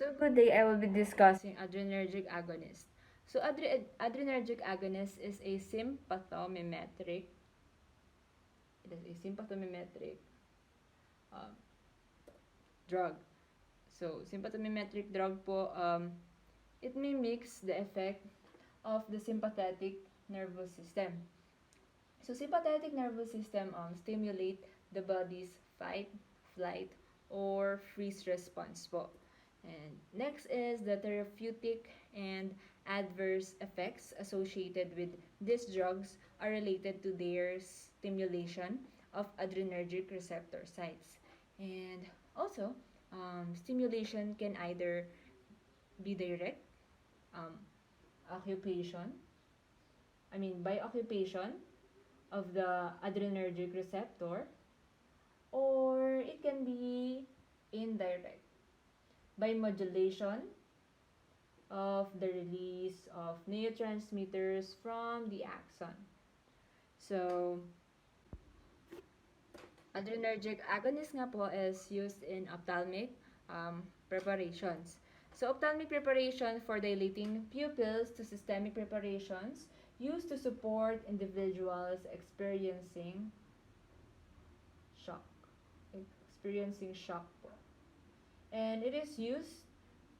So good day, I will be discussing adrenergic agonist. So adrenergic agonist is a sympathomimetic, um, drug. So sympathomimetic drug po, it mimics the effect of the sympathetic nervous system. So sympathetic nervous system stimulate the body's fight, flight, or freeze response po. And next is the therapeutic and adverse effects associated with these drugs are related to their stimulation of adrenergic receptor sites. And also, stimulation can either be direct, um, occupation, by occupation of the adrenergic receptor, or it can be indirect by modulation of the release of neurotransmitters from the axon. So, adrenergic agonist nga po is used in ophthalmic preparations. So, ophthalmic preparation for dilating pupils to systemic preparations used to support individuals shock. Experiencing shock po. And it is used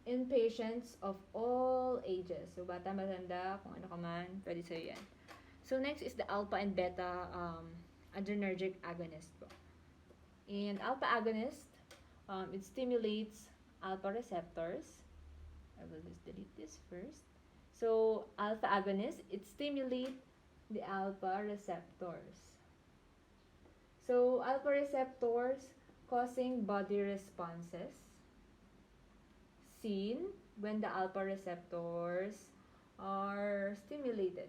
in patients of all ages. So, bata, matanda, kung ano ka man, pwede sa'yo yan. So, next is the alpha and beta adrenergic agonist po. And alpha agonist, it stimulates alpha receptors. I will just delete this first. So, alpha agonist, it stimulates the alpha receptors. So, alpha receptors causing body responses seen when the alpha receptors are stimulated.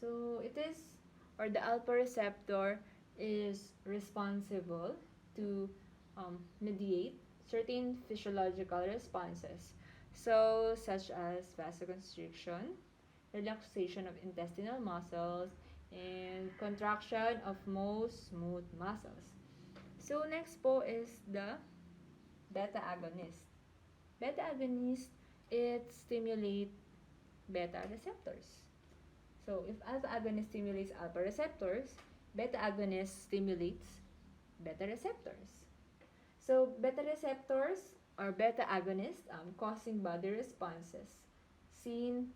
So, the alpha receptor is responsible to mediate certain physiological responses, so such as vasoconstriction, relaxation of intestinal muscles, and contraction of most smooth muscles. So next po is the beta agonist. Beta agonist, it stimulates beta receptors. So if alpha agonist stimulates alpha receptors, beta agonist stimulates beta receptors. So beta receptors or beta agonists causing body responses seen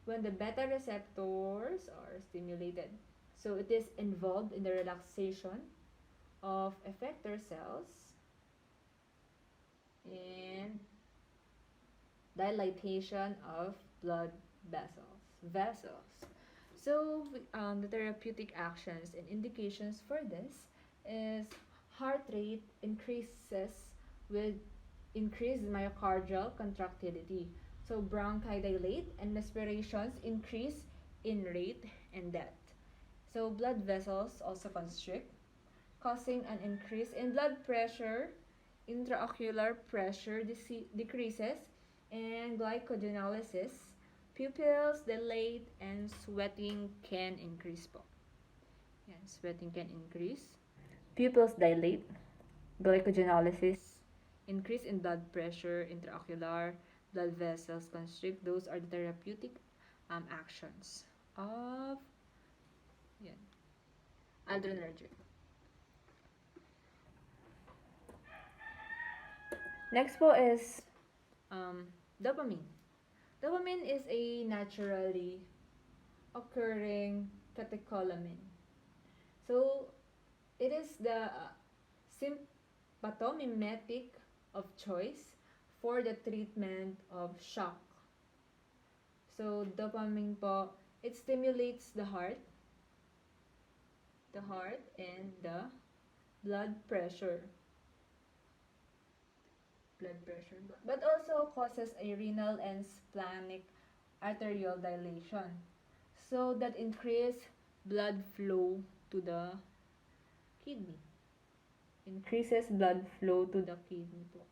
when the beta receptors are stimulated. So it is involved in the relaxation of effector cells and dilatation of blood vessels. So the therapeutic actions and indications for this is heart rate increases with increased myocardial contractility. So bronchi dilate and respirations increase in rate and depth. So blood vessels also constrict, causing an increase in blood pressure, intraocular pressure decreases, and glycogenolysis. Pupils dilate and sweating can increase po. Yan, sweating can increase. Pupils dilate, glycogenolysis, increase in blood pressure, intraocular, blood vessels constrict. Those are the therapeutic actions of adrenergic. Next po is dopamine. Dopamine is a naturally occurring catecholamine. So, it is the sympathomimetic of choice for the treatment of shock. So, dopamine po, it stimulates the heart and the blood pressure. But also causes a renal and splenic arterial dilation. So, that increase blood flow to the kidney. Increases blood flow to the kidney po.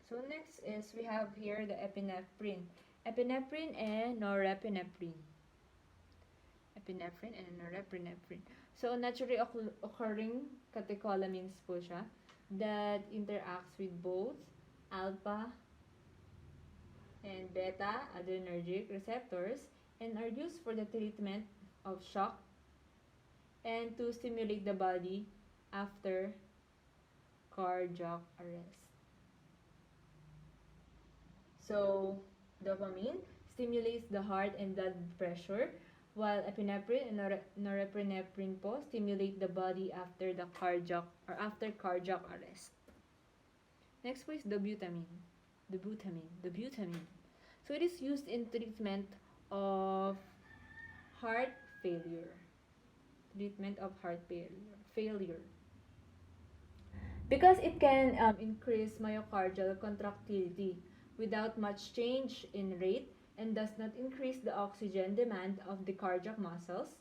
So next is we have here the epinephrine. Epinephrine and norepinephrine. So, naturally occurring catecholamines po siya that interacts with both alpha and beta adrenergic receptors and are used for the treatment of shock and to stimulate the body after cardiac arrest. So, dopamine stimulates the heart and blood pressure, while epinephrine and norepinephrine po stimulate the body after the cardiac or after cardiac arrest. Next po is dobutamine. Dobutamine. So it is used in treatment of heart failure. Treatment of heart failure. Because it can increase myocardial contractility without much change in rate and does not increase the oxygen demand of the cardiac muscles.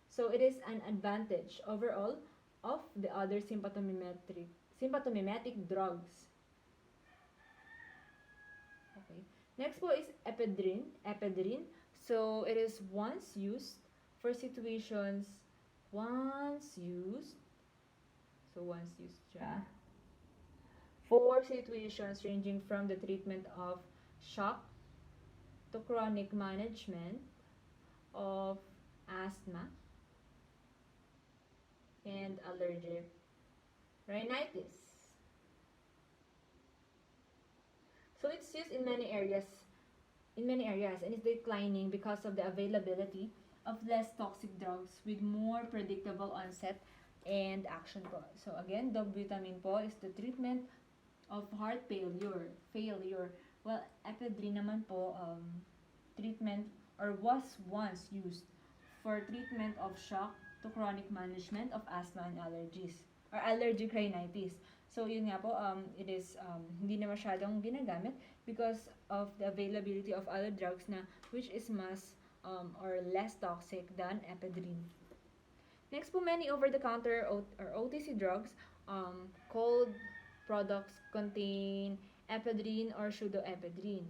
So it is an advantage overall of the other sympathomimetic drugs. Okay. Next po is ephedrine. Ephedrine. So it is once used for situations siya for situations ranging from the treatment of shock to chronic management of asthma and allergic rhinitis. So it's used in many areas and is declining because of the availability of less toxic drugs with more predictable onset and action po. So again, dobutamine po is the treatment of heart failure. Well, ephedrine naman po treatment or was once used for treatment of shock to chronic management of asthma and allergies or allergic rhinitis. So yun nga po, it is hindi na masyadong ginagamit because of the availability of other drugs na which is mas or less toxic than ephedrine. Next po, many over-the-counter or OTC drugs, cold products contain ephedrine or pseudoephedrine.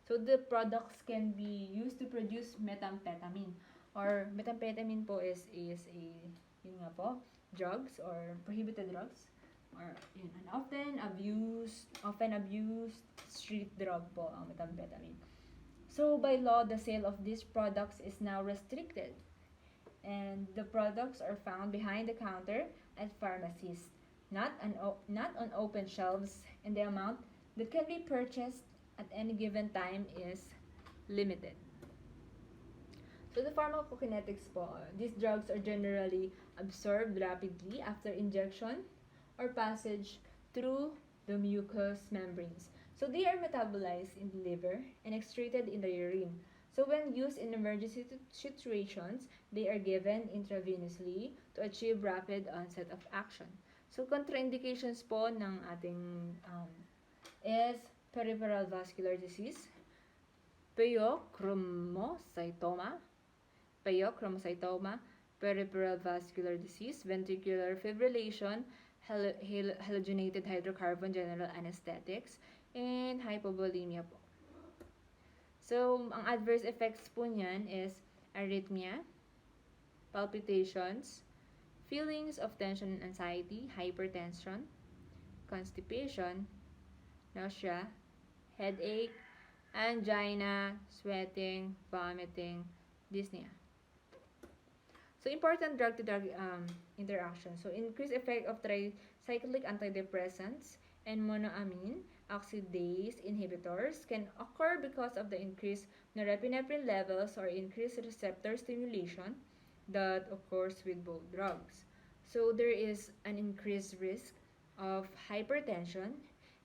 So the products can be used to produce methamphetamine. Or methamphetamine po is a yun nga po, drugs or prohibited drugs or yun, an often abused street drug po ang methamphetamine. So by law, the sale of these products is now restricted. And the products are found behind the counter at pharmacies, not on open shelves, and the amount that can be purchased at any given time is limited. So the pharmacokinetics po, these drugs are generally absorbed rapidly after injection or passage through the mucous membranes. So they are metabolized in the liver and excreted in the urine. So when used in emergency situations, they are given intravenously to achieve rapid onset of action. So contraindications po ng ating is peripheral vascular disease, pheochromocytoma, peripheral vascular disease, ventricular fibrillation, halogenated hydrocarbon general anesthetics, and hypovolemia po. So, ang adverse effects po niyan is arrhythmia, palpitations, feelings of tension and anxiety, hypertension, constipation, nausea, headache, angina, sweating, vomiting, dyspnea. So, important drug-to-drug interaction. So, increased effect of tricyclic antidepressants and monoamine oxidase inhibitors can occur because of the increased norepinephrine levels or increased receptor stimulation that occurs with both drugs. So, there is an increased risk of hypertension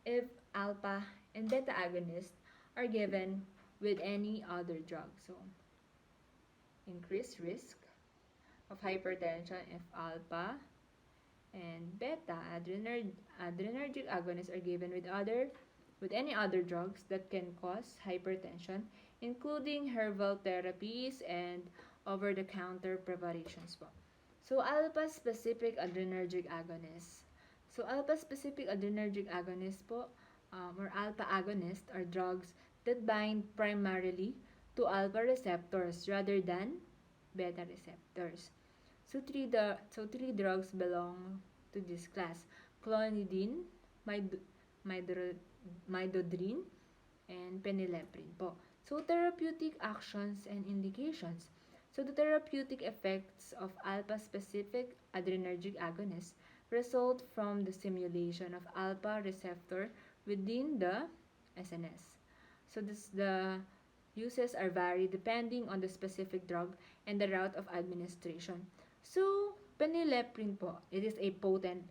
if alpha and beta agonists are given with any other drug. So, increased risk of hypertension if alpha and beta adrenergic agonists are given with any other drugs that can cause hypertension, including herbal therapies and over-the-counter preparations po. So alpha-specific adrenergic agonists. So alpha-specific adrenergic agonists po or alpha agonists are drugs that bind primarily to alpha receptors rather than beta receptors. Three drugs belong to this class: clonidine, midodrine, and phenylephrine po. So, therapeutic actions and indications. So, the therapeutic effects of alpha-specific adrenergic agonists result from the stimulation of alpha receptor within the SNS. So, the uses are varied depending on the specific drug and the route of administration. So, phenylephrine po, it is a potent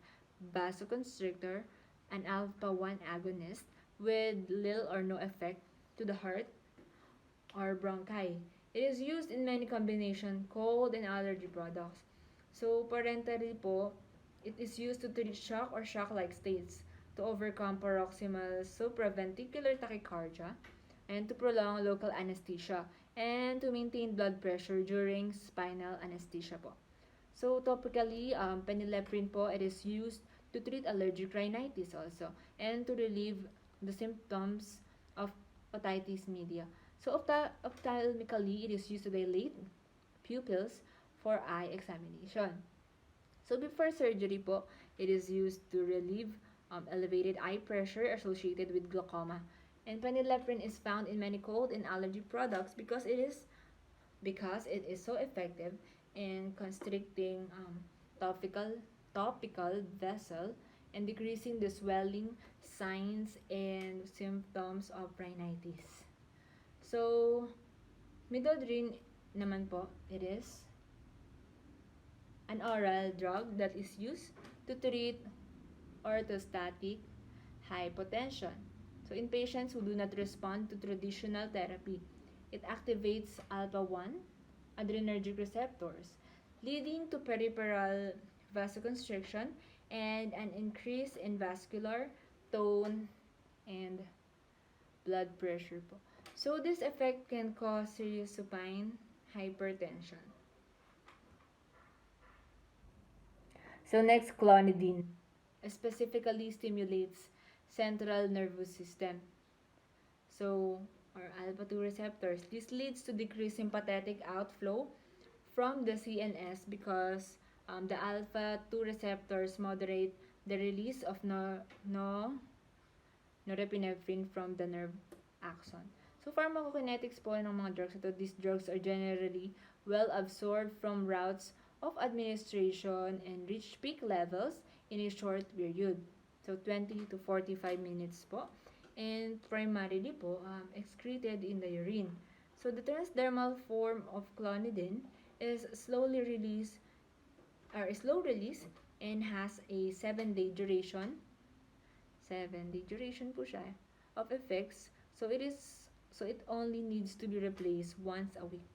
vasoconstrictor, an alpha-1 agonist with little or no effect to the heart or bronchi. It is used in many combination cold and allergy products. So, parenterally po, it is used to treat shock or shock-like states, to overcome paroxysmal supraventricular tachycardia, and to prolong local anesthesia, and to maintain blood pressure during spinal anesthesia po. So, topically, phenylephrine po, it is used to treat allergic rhinitis also, and to relieve the symptoms of otitis media. So, ophthalmically, it is used to dilate pupils for eye examination. So, before surgery po, it is used to relieve elevated eye pressure associated with glaucoma. And phenylephrine is found in many cold and allergy products because it is so effective in constricting topical vessel and decreasing the swelling signs and symptoms of rhinitis. So, midodrine naman po, it is an oral drug that is used to treat orthostatic hypotension. So, in patients who do not respond to traditional therapy, it activates alpha-1 adrenergic receptors, leading to peripheral vasoconstriction and an increase in vascular tone and blood pressure po. So, this effect can cause serious supine hypertension. So, next, clonidine specifically stimulates central nervous system. So, or alpha-2 receptors. This leads to decreased sympathetic outflow from the CNS because the alpha-2 receptors moderate the release of norepinephrine from the nerve axon. So, pharmacokinetics po ng mga drugs ito, these drugs are generally well absorbed from routes of administration and reach peak levels in a short period. So, 20 to 45 minutes po. And primarily po, excreted in the urine. So, the transdermal form of clonidine is slow release and has a 7-day duration. 7-day duration po siya of effects. So, it only needs to be replaced once a week.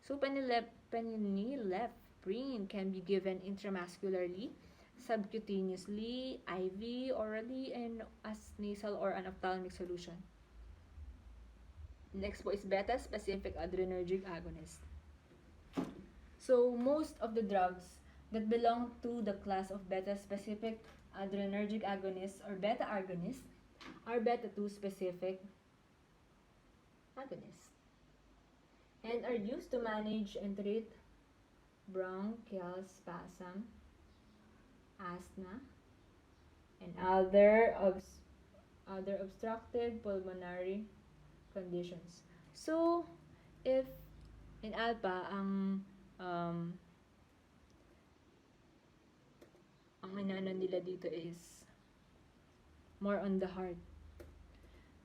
So, phenylephrine can be given intramuscularly, subcutaneously, IV, orally, and as nasal or an ophthalmic solution. Next po is beta-specific adrenergic agonist. So, most of the drugs that belong to the class of beta-specific adrenergic agonists or beta-agonists are beta-2 specific agonists and are used to manage and treat bronchial spasm, asthma, and other obstructive pulmonary conditions. So, if in alpha, ang inano nila dito is more on the heart.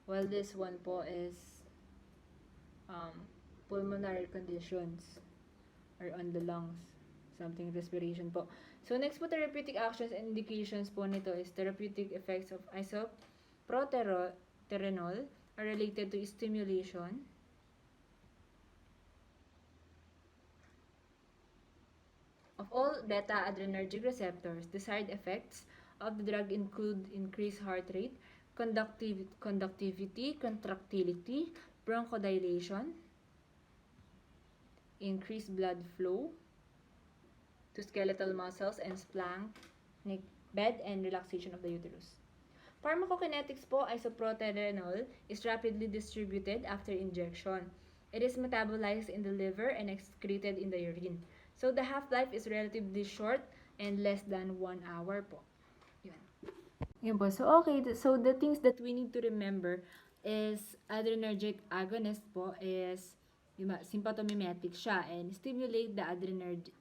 While this one po is pulmonary conditions or on the lungs, something respiration po. So, next po, therapeutic actions and indications po nito is therapeutic effects of isoproterenol are related to stimulation of all beta-adrenergic receptors. The side effects of the drug include increased heart rate, conductivity, contractility, bronchodilation, increased blood flow to skeletal muscles and splanchnic bed and relaxation of the uterus. Pharmacokinetics po, isoproterenol is rapidly distributed after injection. It is metabolized in the liver and excreted in the urine. So the half-life is relatively short and less than 1 hour po. Yun. Yun po. So, okay. So, the things that we need to remember is adrenergic agonist po is sympathomimetic siya and stimulate the adrenergic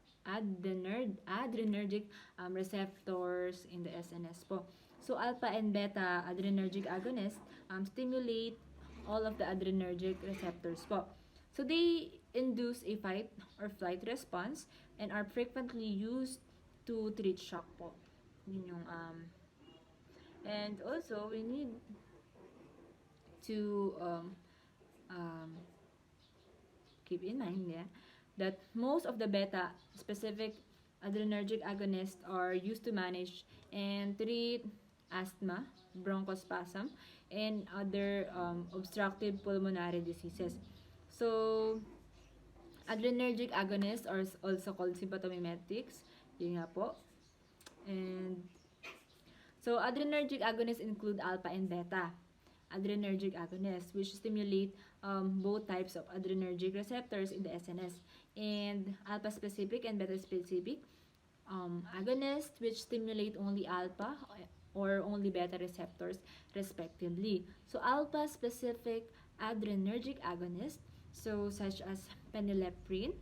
receptors in the SNS po. So, alpha and beta adrenergic agonist stimulate all of the adrenergic receptors po. So, they induce a fight or flight response and are frequently used to treat shock po. Yun yung and also, we need to keep in mind that most of the beta-specific adrenergic agonists are used to manage and treat asthma, bronchospasm, and other obstructive pulmonary diseases. So, adrenergic agonists are also called sympathomimetics. Yun nga po. And so, adrenergic agonists include alpha and beta adrenergic agonists, which stimulate both types of adrenergic receptors in the SNS, and alpha-specific and beta-specific agonists, which stimulate only alpha or only beta receptors, respectively. So, alpha-specific adrenergic agonists, so such as phenylephrine,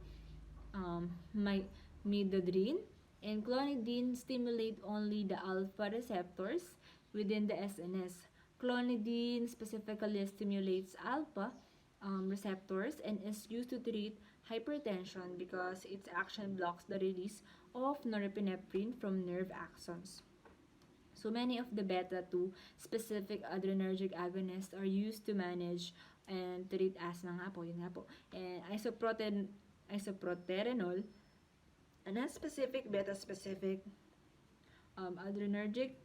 midodrine, and clonidine stimulate only the alpha receptors within the SNS. Clonidine specifically stimulates alpha receptors and is used to treat hypertension because its action blocks the release of norepinephrine from nerve axons. So many of the beta-2 specific adrenergic agonists are used to manage and treat asthma nga po, yun nga po. And isoproterenol, a non-specific beta-specific adrenergic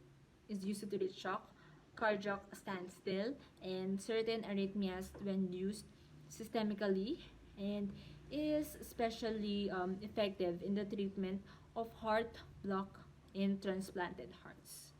is used to treat shock, cardiac standstill, and certain arrhythmias when used systemically, and is especially effective in the treatment of heart block in transplanted hearts.